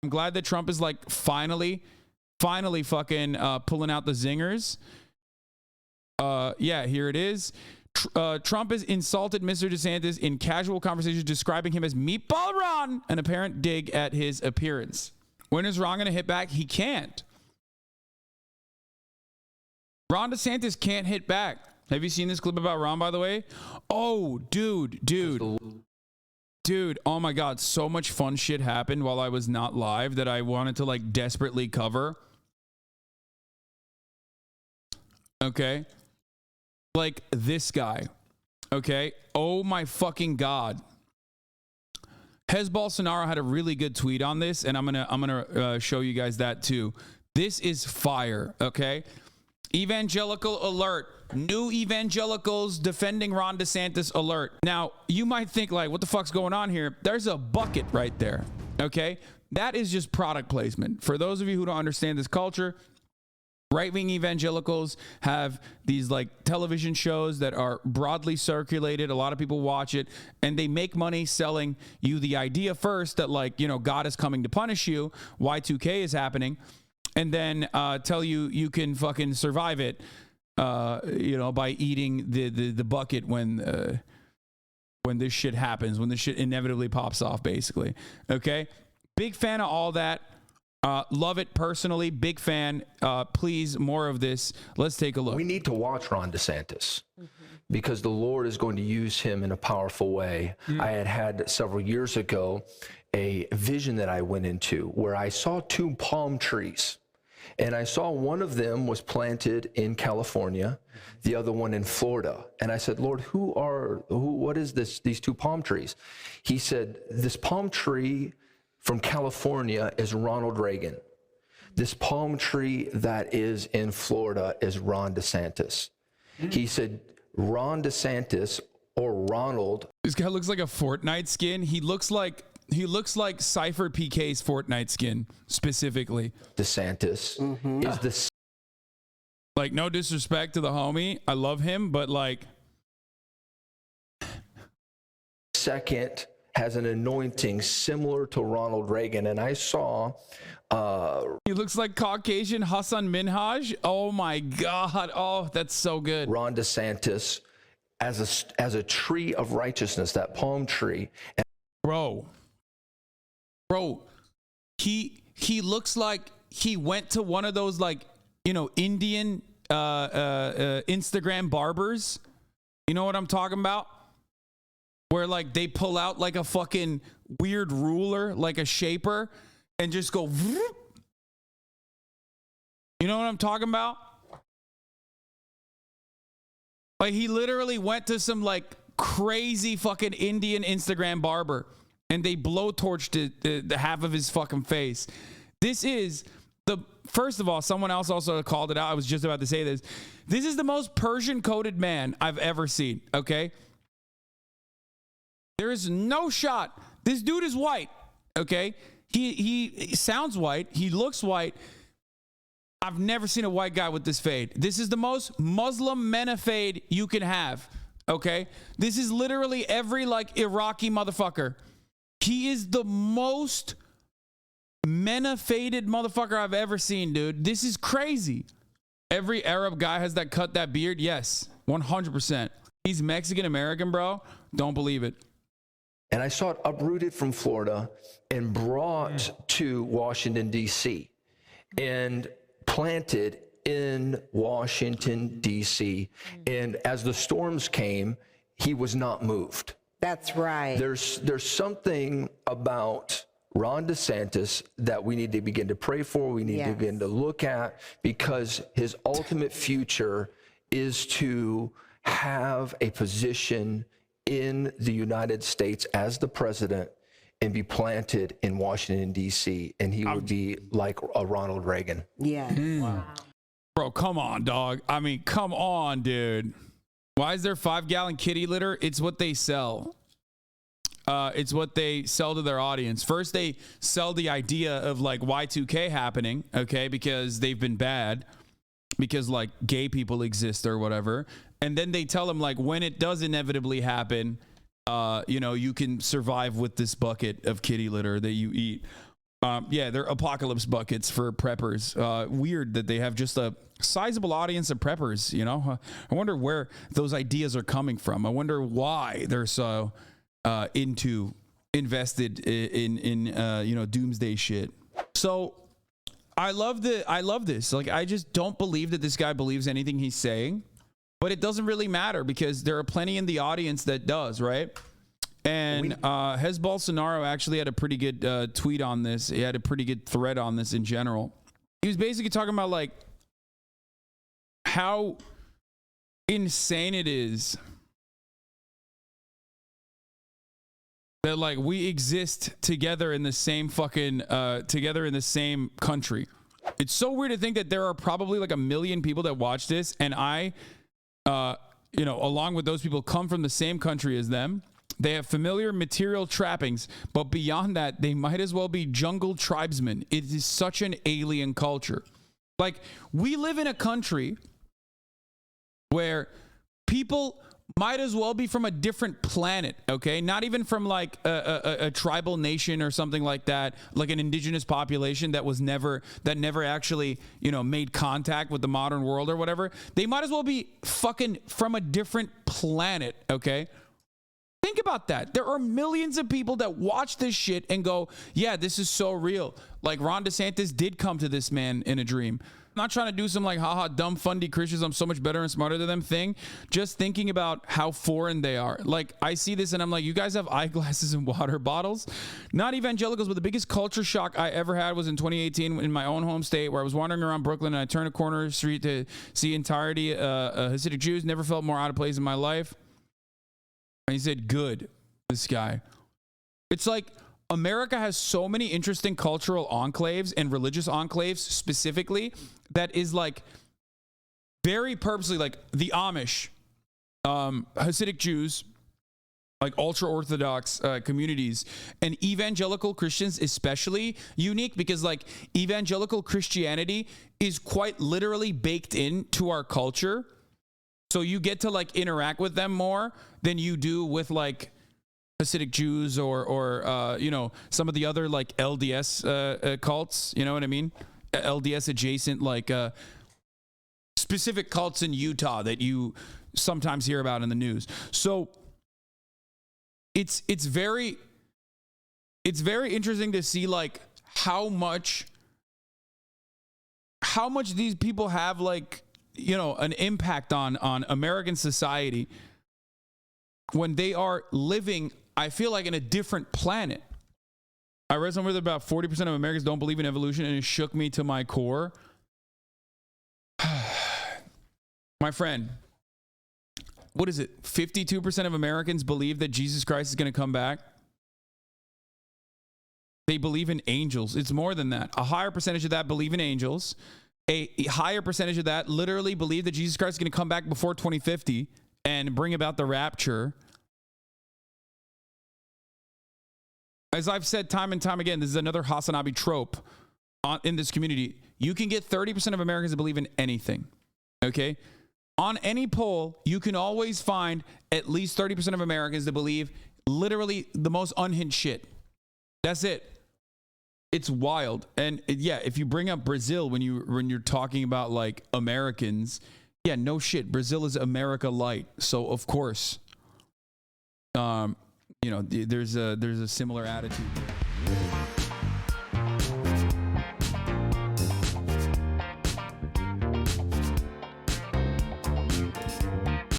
I'm glad that Trump is like finally fucking pulling out the zingers. Yeah, here it is. Trump has insulted Mr. DeSantis in casual conversations, describing him as Meatball Ron, an apparent dig at his appearance. When is Ron going to hit back? He can't. Ron DeSantis can't hit back. Have you seen this clip about Ron, by the way? Oh, dude. Oh my God. So much fun shit happened while I was not live that I wanted to like desperately cover. Okay. Like this guy. Okay. Oh my fucking God. Hez Bolsonaro had a really good tweet on this, and I'm gonna show you guys that too. This is fire. Okay. Evangelical alert. New evangelicals defending Ron DeSantis alert. Now, you might think like, what the fuck's going on here? There's a bucket right there. Okay. That is just product placement. For those of you who don't understand this culture, right-wing evangelicals have these like television shows that are broadly circulated. A lot of people watch it, and they make money selling you the idea first that like, you know, God is coming to punish you. Y2K is happening. And then tell you you can fucking survive it, you know, by eating the bucket when this shit happens, when this shit inevitably pops off, basically. Okay? Big fan of all that. Love it personally. Big fan. Please, more of this. Let's take a look. We need to watch Ron DeSantis because the Lord is going to use him in a powerful way. I had several years ago a vision that I went into where I saw 2 palm trees. And I saw one of them was planted in California, the other one in Florida. And I said, Lord, what is this, these 2 palm trees? He said, this palm tree from California is Ronald Reagan. This palm tree that is in Florida is Ron DeSantis. He said, Ron DeSantis or Ronald. This guy looks like a Fortnite skin. He looks like Cypher PK's Fortnite skin, specifically. DeSantis is the... Like, no disrespect to the homie. I love him, but like... Second has an anointing similar to Ronald Reagan. And I saw... he looks like Caucasian Hassan Minhaj. Oh my God. Oh, that's so good. Ron DeSantis as a tree of righteousness, that palm tree. And Bro, he looks like he went to one of those like, you know, Indian Instagram barbers. You know what I'm talking about? Where like they pull out like a fucking weird ruler, like a shaper, and just go. Vroom. You know what I'm talking about? Like he literally went to some like crazy fucking Indian Instagram barber, and they blowtorched the half of his fucking face. This is the, first of all, someone else also called it out. I was just about to say this. This is the most Persian coated man I've ever seen. Okay. There is no shot. This dude is white. Okay. He sounds white. He looks white. I've never seen a white guy with this fade. This is the most Muslim mena fade you can have. Okay. This is literally every like Iraqi motherfucker. He is the most mena faded motherfucker I've ever seen, dude. This is crazy. Every Arab guy has that cut, that beard. Yes, 100%. He's Mexican American, bro. Don't believe it. And I saw it uprooted from Florida and brought to Washington, D.C. and planted in Washington, D.C. And as the storms came, he was not moved. That's right. There's something about Ron DeSantis that we need to begin to pray for. We need to begin to look at, because his ultimate future is to have a position in the United States as the president and be planted in Washington, D.C. And he would be like a Ronald Reagan. Yeah. Wow. Bro, come on, dog. I mean, come on, dude. Why is there 5-gallon kitty litter? It's what they sell. It's what they sell to their audience. First, they sell the idea of like Y2K happening, okay, because they've been bad, because like gay people exist or whatever. And then they tell them like when it does inevitably happen, you know, you can survive with this bucket of kitty litter that you eat. Yeah, they're apocalypse buckets for preppers. Weird that they have just a sizable audience of preppers, you know? I wonder where those ideas are coming from. I wonder why they're so invested in you know, doomsday shit. So I love this. Like, I just don't believe that this guy believes anything he's saying, but it doesn't really matter because there are plenty in the audience that does, right? And Hes Bolsonaro actually had a pretty good tweet on this. He had a pretty good thread on this in general. He was basically talking about like how insane it is that like we exist together in the same fucking together in the same country. It's so weird to think that there are probably like 1 million people that watch this, and I you know, along with those people, come from the same country as them. They have familiar material trappings, but beyond that, they might as well be jungle tribesmen. It is such an alien culture. Like, we live in a country where people might as well be from a different planet, okay? Not even from like a tribal nation or something like that, like an indigenous population that never actually, you know, made contact with the modern world or whatever. They might as well be fucking from a different planet, okay? Think about that. There are millions of people that watch this shit and go, yeah, this is so real. Like, Ron DeSantis did come to this man in a dream. I'm not trying to do some like, haha, dumb, fundy Christians, I'm so much better and smarter than them thing. Just thinking about how foreign they are. Like, I see this and I'm like, you guys have eyeglasses and water bottles? Not evangelicals, but the biggest culture shock I ever had was in 2018 in my own home state, where I was wandering around Brooklyn and I turned a corner street to see entirety Hasidic Jews. Never felt more out of place in my life. And he said, good, this guy. It's like America has so many interesting cultural enclaves and religious enclaves specifically that is like very purposely, like the Amish, Hasidic Jews, like ultra-Orthodox communities, and evangelical Christians especially unique because like evangelical Christianity is quite literally baked into our culture. So you get to like interact with them more than you do with like Hasidic Jews or you know, some of the other like LDS cults, you know what I mean? LDS adjacent like specific cults in Utah that you sometimes hear about in the news. So it's very interesting to see like how much these people have like, you know, an impact on American society when they are living, I feel like, in a different planet. I read somewhere that about 40% of Americans don't believe in evolution, and it shook me to my core. My friend, what is it? 52% of Americans believe that Jesus Christ is going to come back. They believe in angels. It's more than that. A higher percentage of that believe in angels. A higher percentage of that literally believe that Jesus Christ is going to come back before 2050 and bring about the rapture. As I've said time and time again, this is another Hasanabi trope in this community. You can get 30% of Americans to believe in anything, okay? On any poll, you can always find at least 30% of Americans that believe literally the most unhinged shit. That's it. It's wild. And yeah, if you bring up Brazil when you're talking about like Americans, yeah, no shit. Brazil is America light. So of course, you know, there's a similar attitude.